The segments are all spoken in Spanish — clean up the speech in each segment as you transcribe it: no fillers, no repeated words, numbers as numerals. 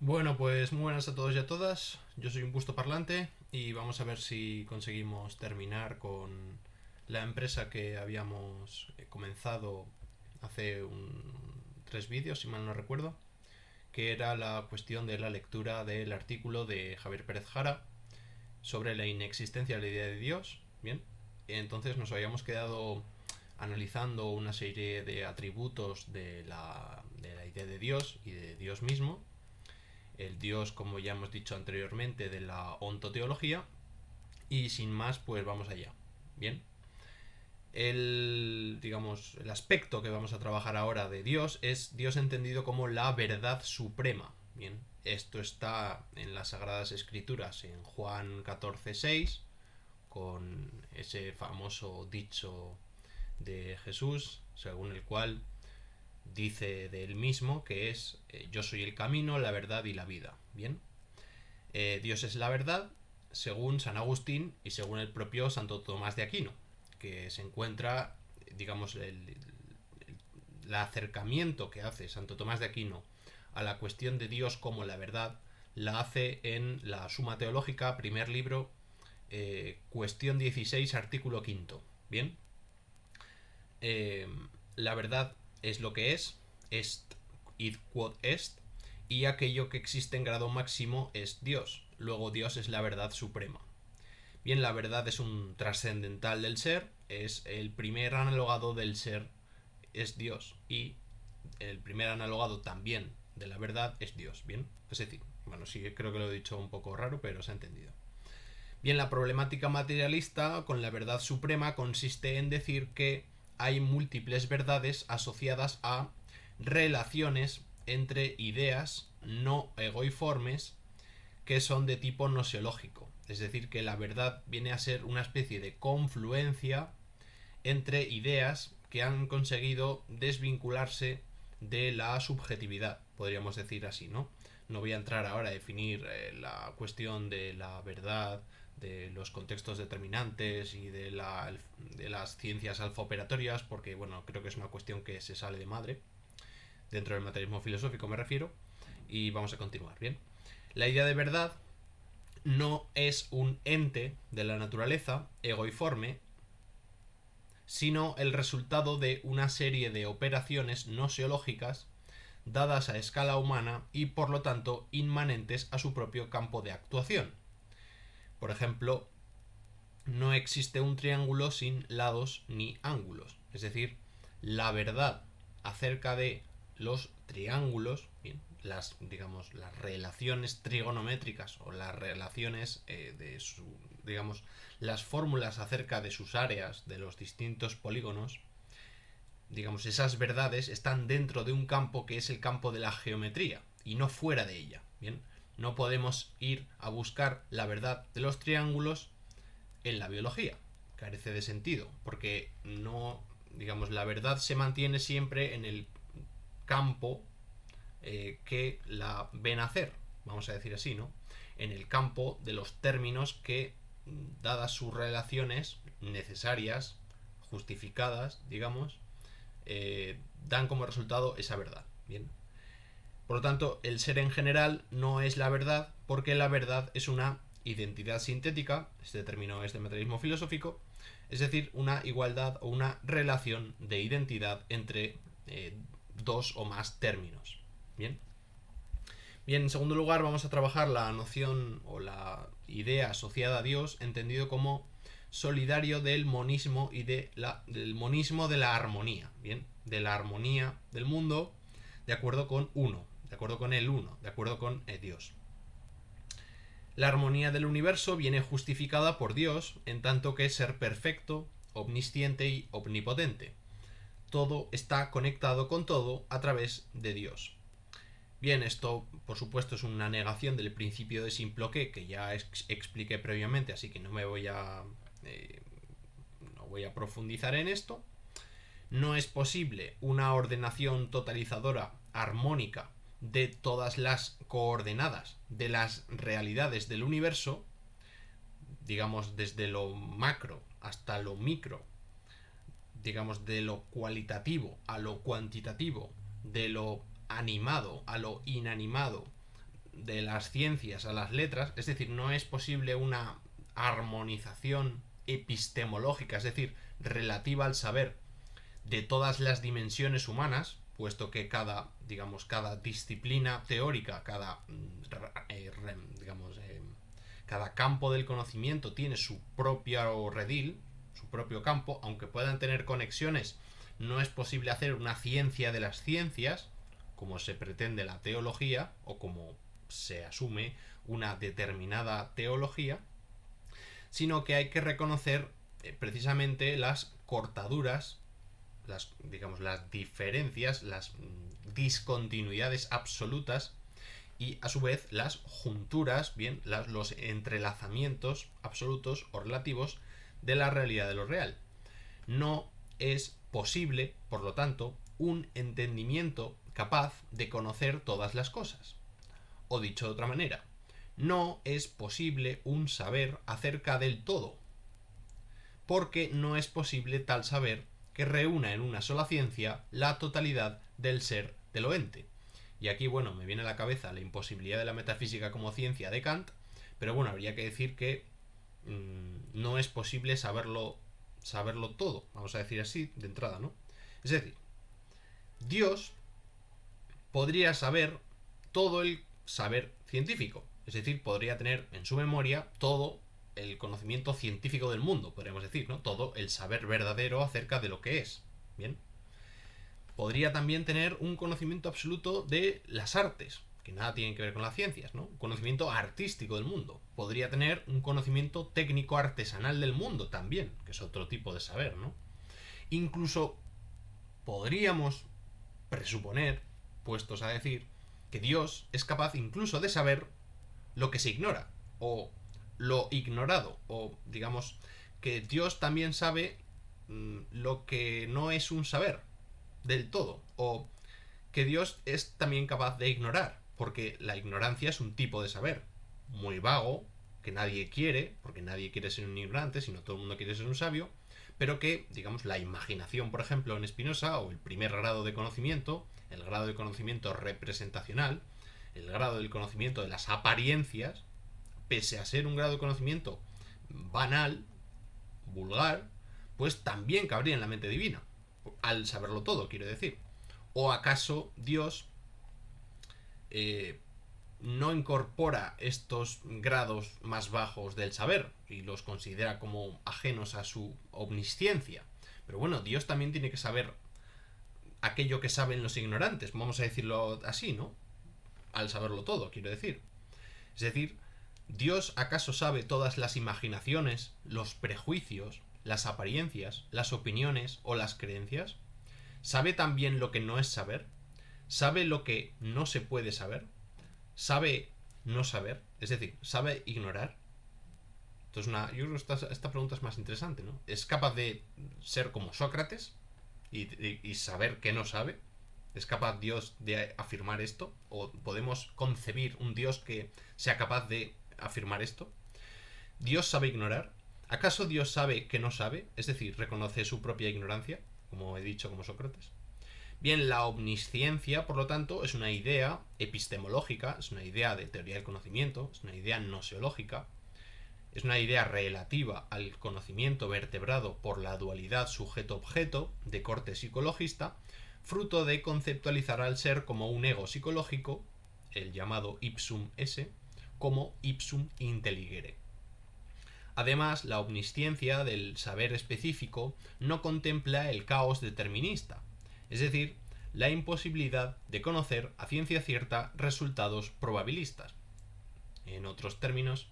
Bueno, pues muy buenas a todos y a todas. Yo soy un busto parlante y vamos a ver si conseguimos terminar con la empresa que habíamos comenzado hace tres vídeos, si mal no recuerdo, que era la cuestión de la lectura del artículo de Javier Pérez Jara sobre la inexistencia de la idea de Dios. Bien, entonces nos habíamos quedado analizando una serie de atributos de la idea de Dios y de Dios mismo, el Dios, como ya hemos dicho anteriormente, de la ontoteología. Y sin más, pues vamos allá. Bien. El aspecto que vamos a trabajar ahora de Dios es Dios entendido como la verdad suprema. Bien. Esto está en las Sagradas Escrituras, en Juan 14:6, con ese famoso dicho de Jesús, según el cual dice de él mismo que es yo soy el camino, la verdad y la vida. Bien. Dios es la verdad, según San Agustín y según el propio Santo Tomás de Aquino, que se encuentra, digamos, el acercamiento que hace Santo Tomás de Aquino a la cuestión de Dios como la verdad, la hace en la Suma Teológica, primer libro, cuestión 16, artículo quinto. Bien. Eh, la verdad es lo que es, est id quod est, y aquello que existe en grado máximo es Dios. Luego Dios es la verdad suprema. Bien, la verdad es un trascendental del ser, es el primer analogado del ser, es Dios, y el primer analogado también de la verdad es Dios. Bien, es decir, bueno, sí, creo que lo he dicho un poco raro, pero se ha entendido. Bien, la problemática materialista con la verdad suprema consiste en decir que hay múltiples verdades asociadas a relaciones entre ideas no egoiformes que son de tipo nosiológico. Es decir, que la verdad viene a ser una especie de confluencia entre ideas que han conseguido desvincularse de la subjetividad, podríamos decir así, ¿no? No voy a entrar ahora a definir la cuestión de la verdad, de los contextos determinantes y de las ciencias alfa-operatorias, porque, bueno, creo que es una cuestión que se sale de madre, dentro del materialismo filosófico me refiero, y vamos a continuar, ¿bien? La idea de verdad no es un ente de la naturaleza egoiforme, sino el resultado de una serie de operaciones nosiológicas dadas a escala humana y por lo tanto inmanentes a su propio campo de actuación. Por ejemplo, no existe un triángulo sin lados ni ángulos. Es decir, la verdad acerca de los triángulos, bien, las relaciones trigonométricas o las relaciones digamos, las fórmulas acerca de sus áreas de los distintos polígonos, digamos, esas verdades están dentro de un campo que es el campo de la geometría y no fuera de ella. Bien, no podemos ir a buscar la verdad de los triángulos en la biología. Carece de sentido, porque no, digamos, la verdad se mantiene siempre en el campo que la ven hacer, vamos a decir así, ¿no? En el campo de los términos que, dadas sus relaciones necesarias, justificadas, digamos, dan como resultado esa verdad. Bien. Por lo tanto, el ser en general no es la verdad, porque la verdad es una identidad sintética, este término es de materialismo filosófico, es decir, una igualdad o una relación de identidad entre dos o más términos. Bien. Bien, en segundo lugar vamos a trabajar la noción o la idea asociada a Dios, entendido como solidario del monismo y del monismo de la armonía. Bien, de la armonía del mundo de acuerdo con uno, de acuerdo con el uno, de acuerdo con Dios. La armonía del universo viene justificada por Dios en tanto que es ser perfecto, omnisciente y omnipotente. Todo está conectado con todo a través de Dios. Bien, esto por supuesto es una negación del principio de Simploqué que ya expliqué previamente, así que no voy a profundizar en esto. No es posible una ordenación totalizadora armónica de todas las coordenadas de las realidades del universo, digamos desde lo macro hasta lo micro, digamos de lo cualitativo a lo cuantitativo, de lo animado a lo inanimado, de las ciencias a las letras, es decir, no es posible una armonización epistemológica, es decir, relativa al saber de todas las dimensiones humanas, puesto que cada disciplina teórica, cada campo del conocimiento tiene su propio redil, su propio campo, aunque puedan tener conexiones, no es posible hacer una ciencia de las ciencias, como se pretende la teología, o como se asume una determinada teología, sino que hay que reconocer precisamente las cortaduras, las diferencias, las discontinuidades absolutas y a su vez las junturas, los entrelazamientos absolutos o relativos de la realidad de lo real. No es posible, por lo tanto, un entendimiento capaz de conocer todas las cosas. O dicho de otra manera, no es posible un saber acerca del todo, porque no es posible tal saber que reúna en una sola ciencia la totalidad del ser de lo ente. Y aquí, me viene a la cabeza la imposibilidad de la metafísica como ciencia de Kant, pero habría que decir que no es posible saberlo todo, vamos a decir así, de entrada, ¿no? Es decir, Dios podría saber todo el saber científico, es decir, podría tener en su memoria todo el conocimiento científico del mundo, podríamos decir, ¿no? Todo el saber verdadero acerca de lo que es. Bien. Podría también tener un conocimiento absoluto de las artes, que nada tienen que ver con las ciencias, ¿no? Un conocimiento artístico del mundo. Podría tener un conocimiento técnico artesanal del mundo también, que es otro tipo de saber, ¿no? Incluso podríamos presuponer, puestos a decir, que Dios es capaz incluso de saber lo que se ignora, o lo ignorado, o digamos que Dios también sabe lo que no es un saber del todo, o que Dios es también capaz de ignorar, porque la ignorancia es un tipo de saber muy vago, que nadie quiere, porque nadie quiere ser un ignorante, sino todo el mundo quiere ser un sabio, pero que, la imaginación, por ejemplo, en Spinoza, o el primer grado de conocimiento, el grado de conocimiento representacional, el grado del conocimiento de las apariencias, pese a ser un grado de conocimiento banal, vulgar, pues también cabría en la mente divina, al saberlo todo, quiero decir. ¿O acaso Dios no incorpora estos grados más bajos del saber y los considera como ajenos a su omnisciencia? Pero Dios también tiene que saber aquello que saben los ignorantes, vamos a decirlo así, ¿no? Al saberlo todo, quiero decir. Es decir, ¿Dios acaso sabe todas las imaginaciones, los prejuicios, las apariencias, las opiniones o las creencias? ¿Sabe también lo que no es saber? ¿Sabe lo que no se puede saber? ¿Sabe no saber? Es decir, ¿sabe ignorar? Entonces, yo creo que esta pregunta es más interesante, ¿no? ¿Es capaz de ser como Sócrates y saber que no sabe? ¿Es capaz Dios de afirmar esto? ¿O podemos concebir un Dios que sea capaz de afirmar esto? ¿Dios sabe ignorar? ¿Acaso Dios sabe que no sabe? Es decir, reconoce su propia ignorancia, como he dicho, como Sócrates. Bien, la omnisciencia, por lo tanto, es una idea epistemológica, es una idea de teoría del conocimiento, es una idea gnoseológica, es una idea relativa al conocimiento vertebrado por la dualidad sujeto-objeto de corte psicologista, fruto de conceptualizar al ser como un ego psicológico, el llamado ipsum esse, como ipsum intelligere. Además, la omnisciencia del saber específico no contempla el caos determinista, es decir, la imposibilidad de conocer a ciencia cierta resultados probabilistas. En otros términos,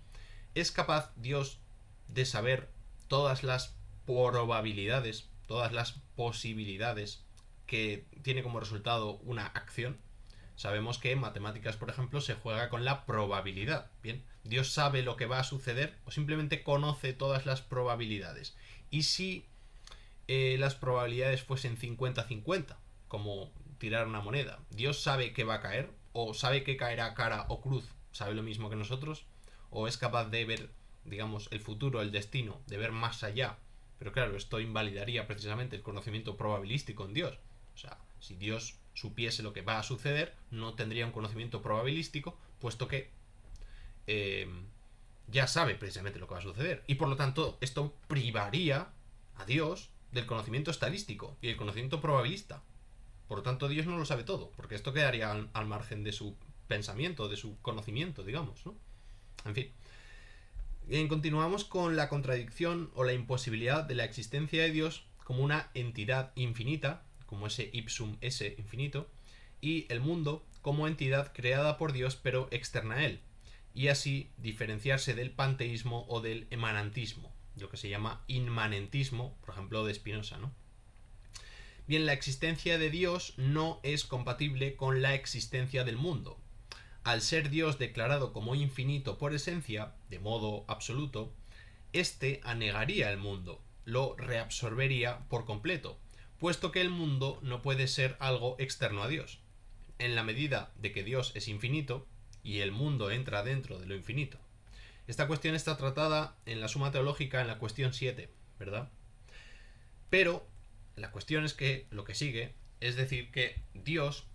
¿es capaz Dios de saber todas las probabilidades, todas las posibilidades que tiene como resultado una acción? Sabemos que en matemáticas, por ejemplo, se juega con la probabilidad. Bien, Dios sabe lo que va a suceder o simplemente conoce todas las probabilidades. ¿Y si las probabilidades fuesen 50-50, como tirar una moneda? ¿Dios sabe que va a caer? ¿O sabe que caerá cara o cruz? ¿Sabe lo mismo que nosotros? ¿O es capaz de ver, el futuro, el destino, de ver más allá? Pero claro, esto invalidaría precisamente el conocimiento probabilístico en Dios. O sea, si Dios supiese lo que va a suceder, no tendría un conocimiento probabilístico, puesto que ya sabe precisamente lo que va a suceder. Y por lo tanto, esto privaría a Dios del conocimiento estadístico y el conocimiento probabilista. Por lo tanto, Dios no lo sabe todo, porque esto quedaría al margen de su pensamiento, de su conocimiento, digamos, ¿no? En fin. Bien, continuamos con la contradicción o la imposibilidad de la existencia de Dios como una entidad infinita, como ese ipsum esse infinito, y el mundo como entidad creada por Dios pero externa a él, y así diferenciarse del panteísmo o del emanantismo, lo que se llama inmanentismo, por ejemplo, de Spinoza, ¿no? Bien, la existencia de Dios no es compatible con la existencia del mundo. Al ser Dios declarado como infinito por esencia, de modo absoluto, éste anegaría el mundo, lo reabsorbería por completo, puesto que el mundo no puede ser algo externo a Dios. En la medida de que Dios es infinito, y el mundo entra dentro de lo infinito. Esta cuestión está tratada en la Suma Teológica en la cuestión 7, ¿verdad? Pero la cuestión es que lo que sigue es decir que Dios,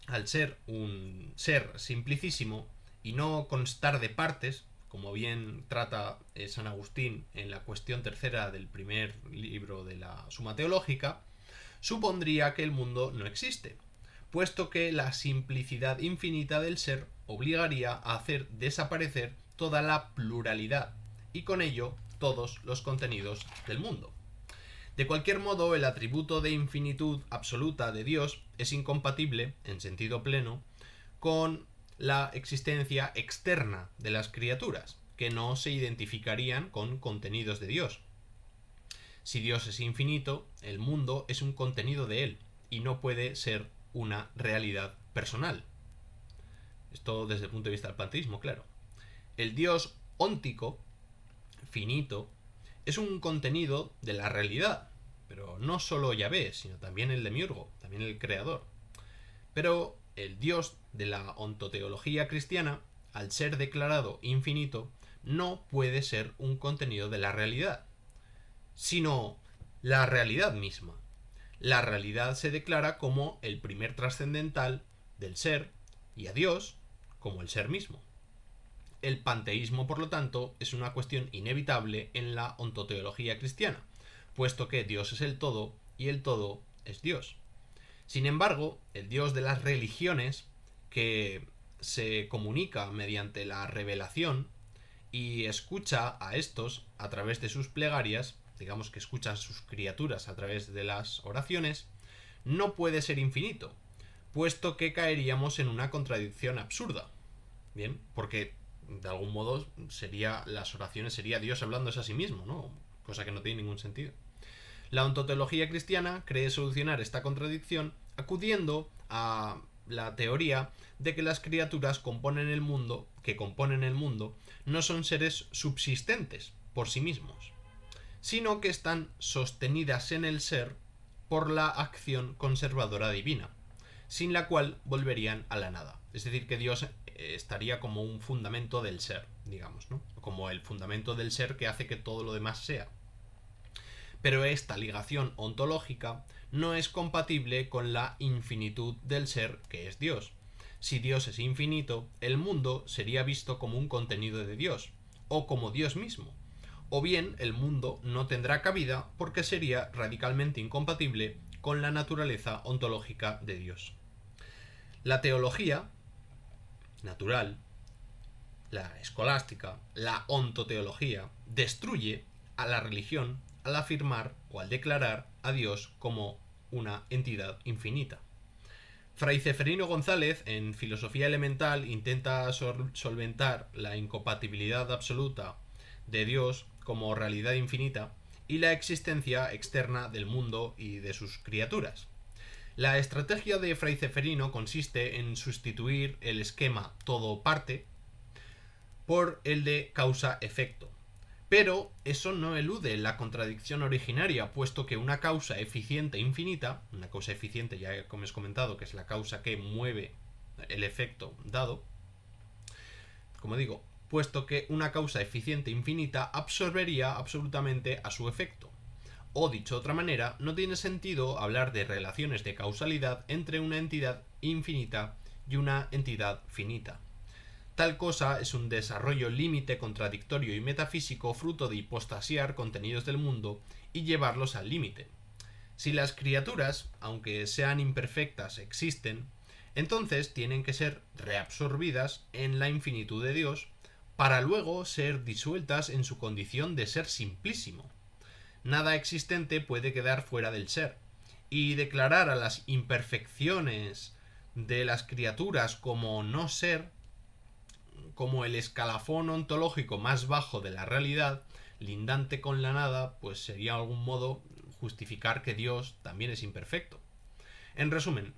al ser un ser simplicísimo y no constar de partes, como bien trata San Agustín en la cuestión tercera del primer libro de la Suma Teológica, supondría que el mundo no existe, puesto que la simplicidad infinita del ser obligaría a hacer desaparecer toda la pluralidad y con ello todos los contenidos del mundo. De cualquier modo, el atributo de infinitud absoluta de Dios es incompatible, en sentido pleno, con la existencia externa de las criaturas, que no se identificarían con contenidos de Dios. Si Dios es infinito, el mundo es un contenido de él, y no puede ser una realidad personal. Esto desde el punto de vista del panteísmo, claro. El Dios óntico, finito, es un contenido de la realidad, pero no solo Yahvé, sino también el demiurgo, también el creador. Pero el Dios de la ontoteología cristiana, al ser declarado infinito, no puede ser un contenido de la realidad, sino la realidad misma. La realidad se declara como el primer trascendental del ser y a Dios como el ser mismo. El panteísmo, por lo tanto, es una cuestión inevitable en la ontoteología cristiana, puesto que Dios es el todo y el todo es Dios. Sin embargo, el Dios de las religiones, que se comunica mediante la revelación y escucha a estos a través de sus plegarias, digamos que escucha a sus criaturas a través de las oraciones, no puede ser infinito, puesto que caeríamos en una contradicción absurda. Bien, porque de algún modo las oraciones sería Dios hablándose a sí mismo, ¿no? Cosa que no tiene ningún sentido. La ontoteología cristiana cree solucionar esta contradicción acudiendo a la teoría de que las criaturas que componen el mundo, no son seres subsistentes por sí mismos, sino que están sostenidas en el ser por la acción conservadora divina, sin la cual volverían a la nada. Es decir, que Dios estaría como un fundamento del ser, digamos, ¿no? Como el fundamento del ser que hace que todo lo demás sea. Pero esta ligación ontológica no es compatible con la infinitud del ser que es Dios. Si Dios es infinito, el mundo sería visto como un contenido de Dios, o como Dios mismo. O bien el mundo no tendrá cabida porque sería radicalmente incompatible con la naturaleza ontológica de Dios. La teología natural, la escolástica, la ontoteología, destruye a la religión al afirmar o al declarar a Dios como una entidad infinita. Fray Ceferino González, en Filosofía Elemental, intenta solventar la incompatibilidad absoluta de Dios como realidad infinita y la existencia externa del mundo y de sus criaturas. La estrategia de Fray Ceferino consiste en sustituir el esquema todo-parte por el de causa-efecto. Pero eso no elude la contradicción originaria, puesto que una causa eficiente infinita, una causa eficiente ya como he comentado, que es la causa que mueve el efecto dado, como digo, puesto que una causa eficiente infinita absorbería absolutamente a su efecto. O dicho de otra manera, no tiene sentido hablar de relaciones de causalidad entre una entidad infinita y una entidad finita. Tal cosa es un desarrollo límite contradictorio y metafísico fruto de hipostasiar contenidos del mundo y llevarlos al límite. Si las criaturas, aunque sean imperfectas, existen, entonces tienen que ser reabsorbidas en la infinitud de Dios para luego ser disueltas en su condición de ser simplísimo. Nada existente puede quedar fuera del ser, y declarar a las imperfecciones de las criaturas como no ser, como el escalafón ontológico más bajo de la realidad, lindante con la nada, pues sería de algún modo justificar que Dios también es imperfecto. En resumen,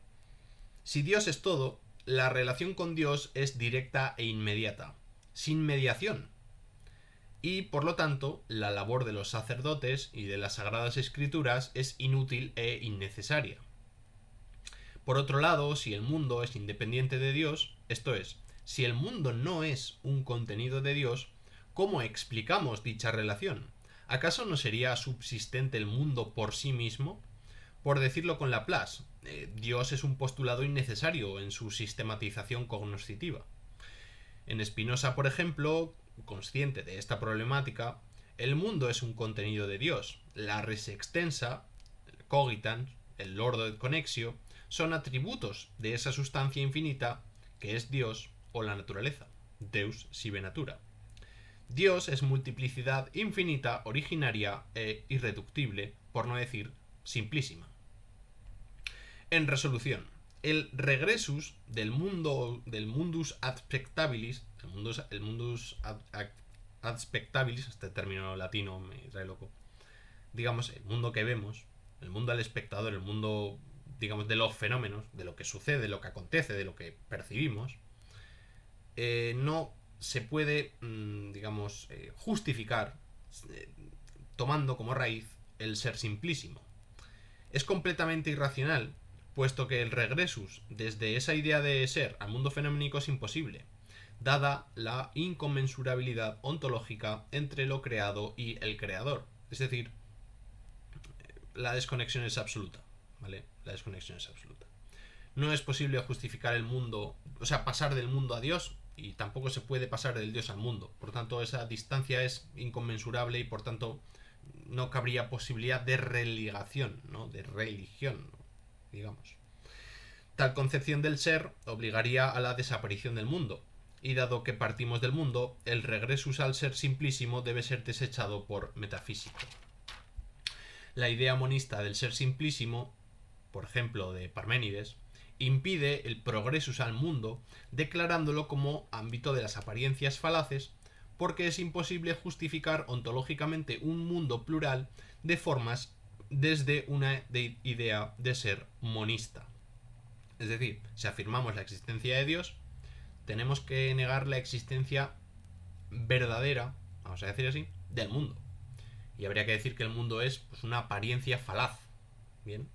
si Dios es todo, la relación con Dios es directa e inmediata, sin mediación. Y por lo tanto, la labor de los sacerdotes y de las sagradas escrituras es inútil e innecesaria. Por otro lado, si el mundo es independiente de Dios, esto es, si el mundo no es un contenido de Dios, ¿cómo explicamos dicha relación? ¿Acaso no sería subsistente el mundo por sí mismo? Por decirlo con Laplace, Dios es un postulado innecesario en su sistematización cognoscitiva. En Spinoza, por ejemplo, consciente de esta problemática, el mundo es un contenido de Dios. La res extensa, el cogitans, el lordo et connexio, son atributos de esa sustancia infinita que es Dios o la naturaleza. Deus sive natura. Dios es multiplicidad infinita, originaria e irreductible, por no decir simplísima. En resolución, el regressus del mundus ad spectabilis, el mundus ad spectabilis, este término latino me trae loco, digamos, el mundo que vemos, el mundo al espectador, el mundo, digamos, de los fenómenos, de lo que sucede, de lo que acontece, de lo que percibimos, no se puede, digamos, justificar tomando como raíz el ser simplísimo. Es completamente irracional, puesto que el regresus desde esa idea de ser al mundo fenoménico es imposible, dada la inconmensurabilidad ontológica entre lo creado y el creador. Es decir, la desconexión es absoluta, ¿vale? La desconexión es absoluta. No es posible justificar el mundo, o sea, pasar del mundo a Dios, y tampoco se puede pasar del Dios al mundo. Por tanto, esa distancia es inconmensurable y por tanto no cabría posibilidad de religación, ¿no? De religión, ¿no? Digamos. Tal concepción del ser obligaría a la desaparición del mundo, y dado que partimos del mundo, el regresus al ser simplísimo debe ser desechado por metafísico. La idea monista del ser simplísimo, por ejemplo de Parménides, impide el progresus al mundo, declarándolo como ámbito de las apariencias falaces, porque es imposible justificar ontológicamente un mundo plural de formas desde una idea de ser monista. Es decir, si afirmamos la existencia de Dios, tenemos que negar la existencia verdadera, vamos a decir así, del mundo. Y habría que decir que el mundo es, pues, una apariencia falaz. Bien.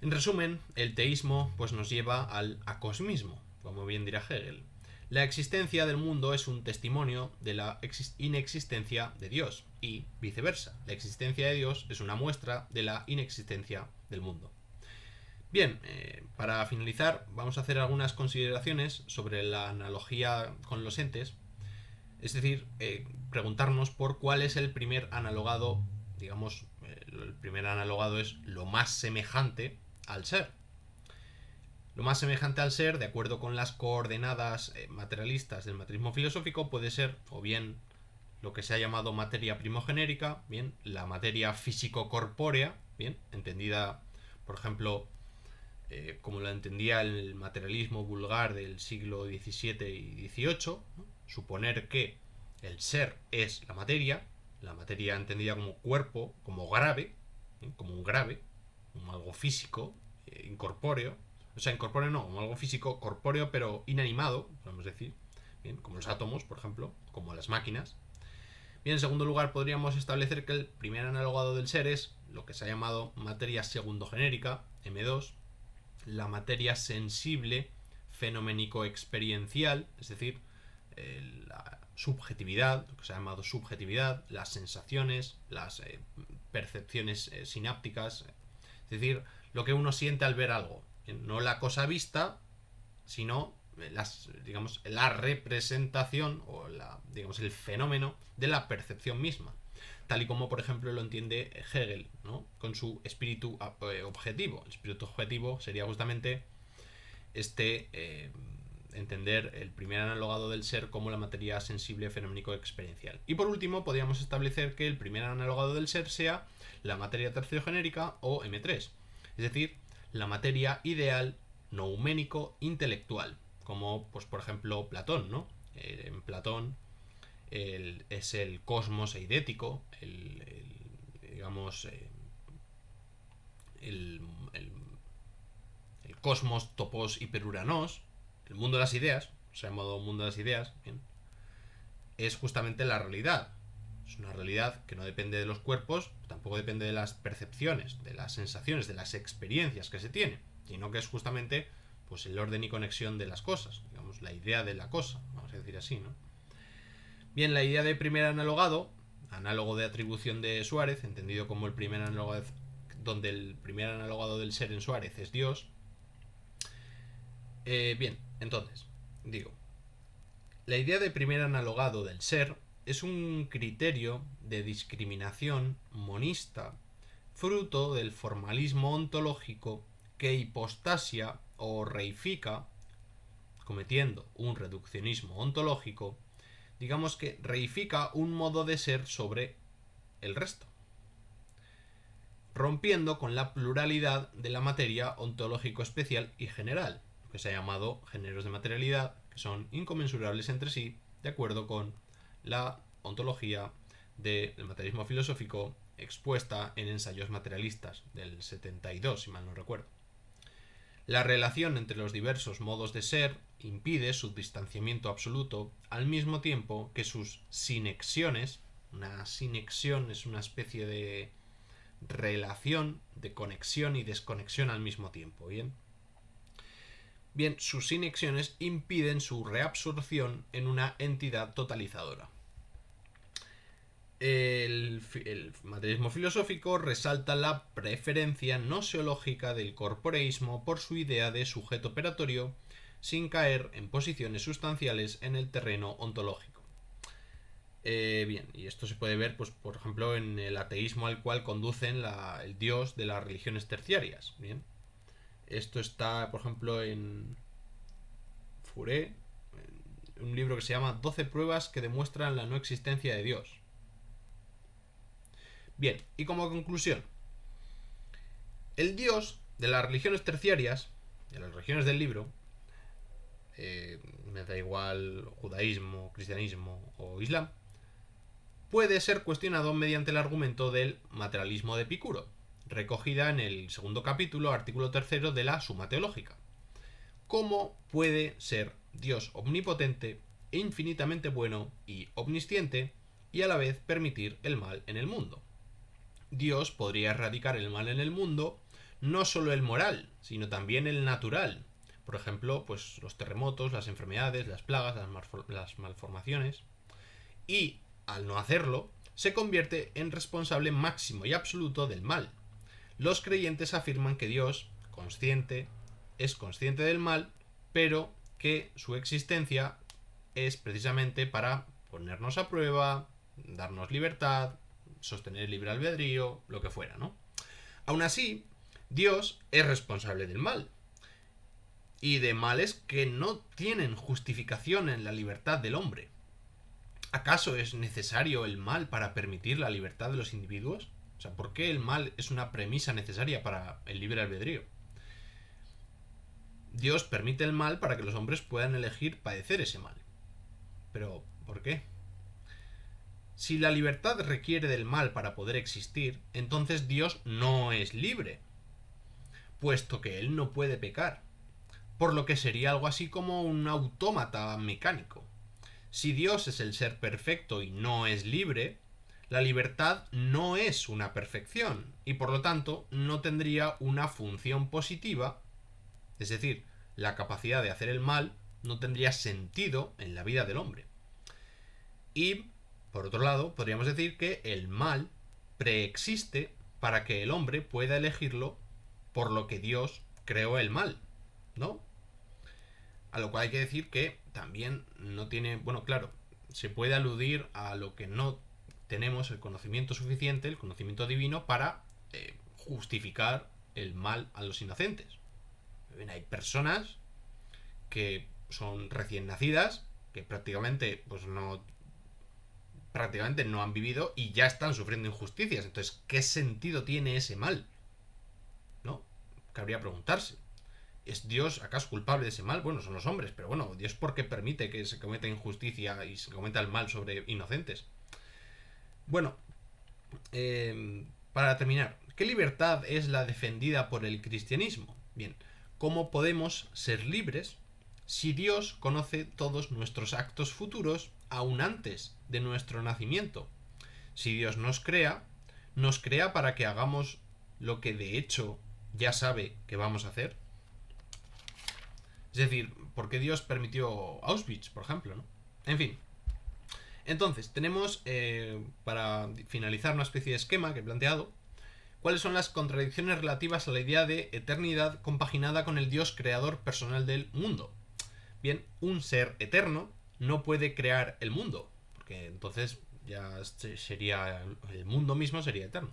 En resumen, el teísmo, pues, nos lleva al acosmismo, como bien dirá Hegel. La existencia del mundo es un testimonio de la inexistencia de Dios, y viceversa. La existencia de Dios es una muestra de la inexistencia del mundo. Bien, para finalizar, vamos a hacer algunas consideraciones sobre la analogía con los entes. Es decir, preguntarnos por cuál es el primer analogado, digamos, el primer analogado es lo más semejante al ser. Lo más semejante al ser, de acuerdo con las coordenadas materialistas del materialismo filosófico, puede ser o bien lo que se ha llamado materia primogenérica, bien, la materia físico-corpórea, bien, entendida, por ejemplo, como lo entendía el materialismo vulgar del siglo XVII y XVIII, ¿no? Suponer que el ser es la materia entendida como cuerpo, como grave, como un grave, como algo físico, incorpóreo, o sea, incorpóreo no, como algo físico, corpóreo pero inanimado, podemos decir, bien, como los átomos, por ejemplo, como las máquinas. Bien, en segundo lugar, podríamos establecer que el primer analogado del ser es lo que se ha llamado materia segundogenérica, M2, la materia sensible fenoménico-experiencial, es decir, la subjetividad, lo que se ha llamado subjetividad, las sensaciones, las percepciones sinápticas, es decir, lo que uno siente al ver algo, no la cosa vista, sino digamos, la representación o digamos, el fenómeno de la percepción misma, tal y como por ejemplo lo entiende Hegel, ¿no? Con su espíritu objetivo. El espíritu objetivo sería justamente entender el primer analogado del ser como la materia sensible fenoménico experiencial. Y por último, podríamos establecer que el primer analogado del ser sea la materia terciogenérica o M3, es decir, la materia ideal nouménico intelectual, como pues por ejemplo Platón, ¿no? En Platón es el cosmos eidético, digamos el cosmos topos hiperuranos, el mundo de las ideas, se ha llamado mundo de las ideas, ¿bien? Es justamente la realidad. Es una realidad que no depende de los cuerpos, tampoco depende de las percepciones, de las sensaciones, de las experiencias que se tienen, sino que es justamente pues el orden y conexión de las cosas, digamos, la idea de la cosa, vamos a decir así, ¿no? Bien, la idea de primer analogado, análogo de atribución de Suárez, entendido como el primer analogado, donde el primer analogado del ser en Suárez es Dios. Bien, entonces, digo, la idea de primer analogado del ser es un criterio de discriminación monista, fruto del formalismo ontológico que hipostasia o reifica, cometiendo un reduccionismo ontológico, digamos que reifica un modo de ser sobre el resto, rompiendo con la pluralidad de la materia ontológico especial y general, que se ha llamado géneros de materialidad, que son inconmensurables entre sí, de acuerdo con la ontología del materialismo filosófico expuesta en Ensayos materialistas del 72, si mal no recuerdo. La relación entre los diversos modos de ser impide su distanciamiento absoluto, al mismo tiempo que sus sinexiones, una sinexión es una especie de relación de conexión y desconexión al mismo tiempo, ¿bien? Bien, sus sinexiones impiden su reabsorción en una entidad totalizadora. El materialismo filosófico resalta la preferencia noseológica del corporeísmo por su idea de sujeto operatorio, sin caer en posiciones sustanciales en el terreno ontológico. Bien, y esto se puede ver, pues, por ejemplo, en el ateísmo al cual conducen el dios de las religiones terciarias. Bien, esto está, por ejemplo, en Fourier, en un libro que se llama 12 pruebas que demuestran la no existencia de Dios. Bien, y como conclusión, el dios de las religiones terciarias, de las religiones del libro, me da igual judaísmo, cristianismo o islam, puede ser cuestionado mediante el argumento del materialismo de Epicuro, recogida en el segundo capítulo, artículo 3 de la Suma Teológica. ¿Cómo puede ser Dios omnipotente, infinitamente bueno y omnisciente, y a la vez permitir el mal en el mundo? Dios podría erradicar el mal en el mundo, no solo el moral, sino también el natural. Por ejemplo, pues los terremotos, las enfermedades, las plagas, las malformaciones. Y, al no hacerlo, se convierte en responsable máximo y absoluto del mal. Los creyentes afirman que Dios, es consciente del mal, pero que su existencia es precisamente para ponernos a prueba, darnos libertad, sostener el libre albedrío, lo que fuera, ¿no? Aún así, Dios es responsable del mal. Y de males que no tienen justificación en la libertad del hombre. ¿Acaso es necesario el mal para permitir la libertad de los individuos? O sea, ¿por qué el mal es una premisa necesaria para el libre albedrío? Dios permite el mal para que los hombres puedan elegir padecer ese mal. Pero, ¿por qué? Si la libertad requiere del mal para poder existir, entonces Dios no es libre, puesto que Él no puede pecar, por lo que sería algo así como un autómata mecánico. Si Dios es el ser perfecto y no es libre, la libertad no es una perfección y por lo tanto no tendría una función positiva, es decir, la capacidad de hacer el mal no tendría sentido en la vida del hombre. Y por otro lado, podríamos decir que el mal preexiste para que el hombre pueda elegirlo, por lo que Dios creó el mal, ¿no? A lo cual hay que decir que también no tiene, bueno, claro, se puede aludir a lo que no tenemos el conocimiento suficiente, el conocimiento divino, para justificar el mal a los inocentes. Hay personas que son recién nacidas, que prácticamente no han vivido y ya están sufriendo injusticias. Entonces, ¿qué sentido tiene ese mal? ¿No? Cabría preguntarse. ¿Es Dios acaso culpable de ese mal? Bueno, son los hombres, pero bueno, ¿Dios por qué permite que se cometa injusticia y se cometa el mal sobre inocentes? Bueno, para terminar, ¿qué libertad es la defendida por el cristianismo? Bien, ¿cómo podemos ser libres si Dios conoce todos nuestros actos futuros aún antes de nuestro nacimiento? Si Dios nos crea para que hagamos lo que de hecho ya sabe que vamos a hacer. Es decir, ¿por qué Dios permitió Auschwitz, por ejemplo, ¿no? En fin. Entonces, tenemos, para finalizar, una especie de esquema que he planteado. ¿Cuáles son las contradicciones relativas a la idea de eternidad compaginada con el Dios creador personal del mundo? Bien, un ser eterno no puede crear el mundo, porque entonces ya sería el mundo mismo sería eterno.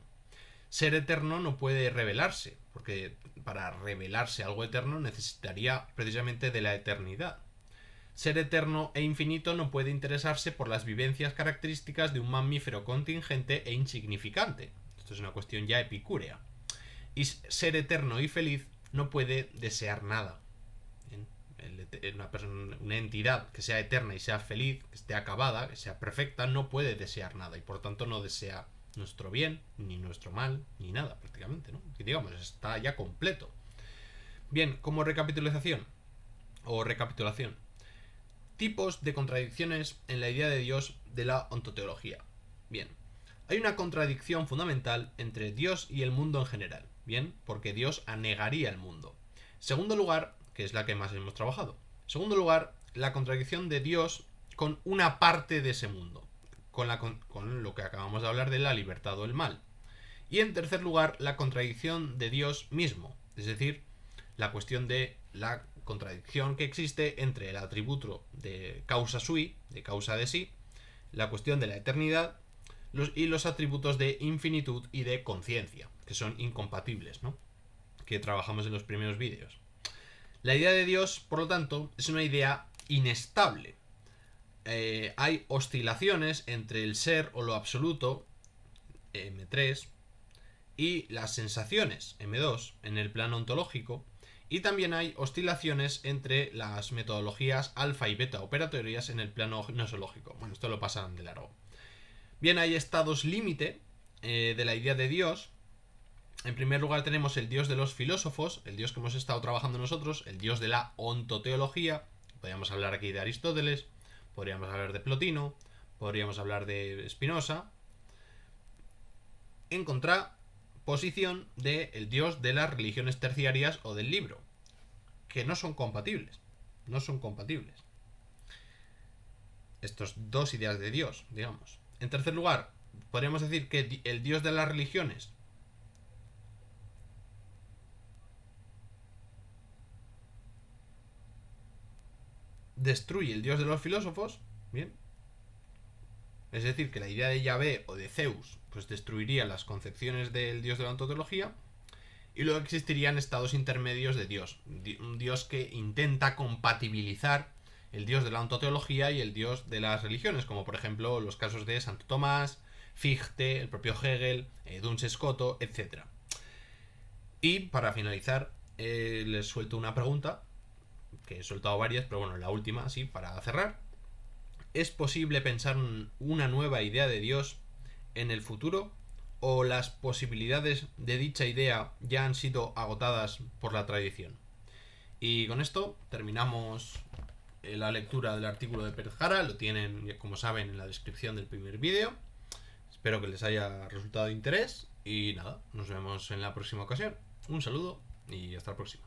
Ser eterno no puede revelarse, porque para revelarse algo eterno necesitaría precisamente de la eternidad. Ser eterno e infinito no puede interesarse por las vivencias características de un mamífero contingente e insignificante. Esto es una cuestión ya epicúrea. Y ser eterno y feliz no puede desear nada. Una entidad que sea eterna y sea feliz, que esté acabada, que sea perfecta, no puede desear nada y por tanto no desea nuestro bien, ni nuestro mal, ni nada prácticamente, ¿no? Que digamos, está ya completo. Bien, como recapitulación, tipos de contradicciones en la idea de Dios de la ontoteología. Bien, hay una contradicción fundamental entre Dios y el mundo en general, bien, porque Dios anegaría el mundo. Segundo lugar, que es la que más hemos trabajado. Segundo lugar, la contradicción de Dios con una parte de ese mundo, con lo que acabamos de hablar de la libertad o el mal. Y en tercer lugar, la contradicción de Dios mismo, es decir, la cuestión de la contradicción que existe entre el atributo de causa sui, de causa de sí, la cuestión de la eternidad y los atributos de infinitud y de conciencia, que son incompatibles, ¿no? Que trabajamos en los primeros vídeos. La idea de Dios, por lo tanto, es una idea inestable. Hay oscilaciones entre el ser o lo absoluto, M3, y las sensaciones, M2, en el plano ontológico, y también hay oscilaciones entre las metodologías alfa y beta operatorias en el plano gnosológico. Bueno, esto lo pasan de largo. Bien, hay estados límite de la idea de Dios. En primer lugar tenemos el Dios de los filósofos, el Dios que hemos estado trabajando nosotros, el Dios de la ontoteología. Podríamos hablar aquí de Aristóteles, podríamos hablar de Plotino, podríamos hablar de Spinoza. En contraposición del Dios de las religiones terciarias o del libro, que no son compatibles. No son compatibles. Estas dos ideas de Dios, digamos. En tercer lugar, podríamos decir que el Dios de las religiones destruye el Dios de los filósofos, bien. Es decir, que la idea de Yahvé o de Zeus pues destruiría las concepciones del Dios de la ontología, y luego existirían estados intermedios de Dios. Un Dios que intenta compatibilizar el Dios de la ontoteología y el Dios de las religiones, como por ejemplo los casos de Santo Tomás, Fichte, el propio Hegel, Duns Scoto, etc. Y para finalizar, les suelto una pregunta, que he soltado varias, pero bueno, la última, sí, para cerrar. ¿Es posible pensar una nueva idea de Dios en el futuro? ¿O las posibilidades de dicha idea ya han sido agotadas por la tradición? Y con esto terminamos la lectura del artículo de Pérez Jara. Lo tienen, como saben, en la descripción del primer vídeo. Espero que les haya resultado de interés. Y nada, nos vemos en la próxima ocasión. Un saludo y hasta la próxima.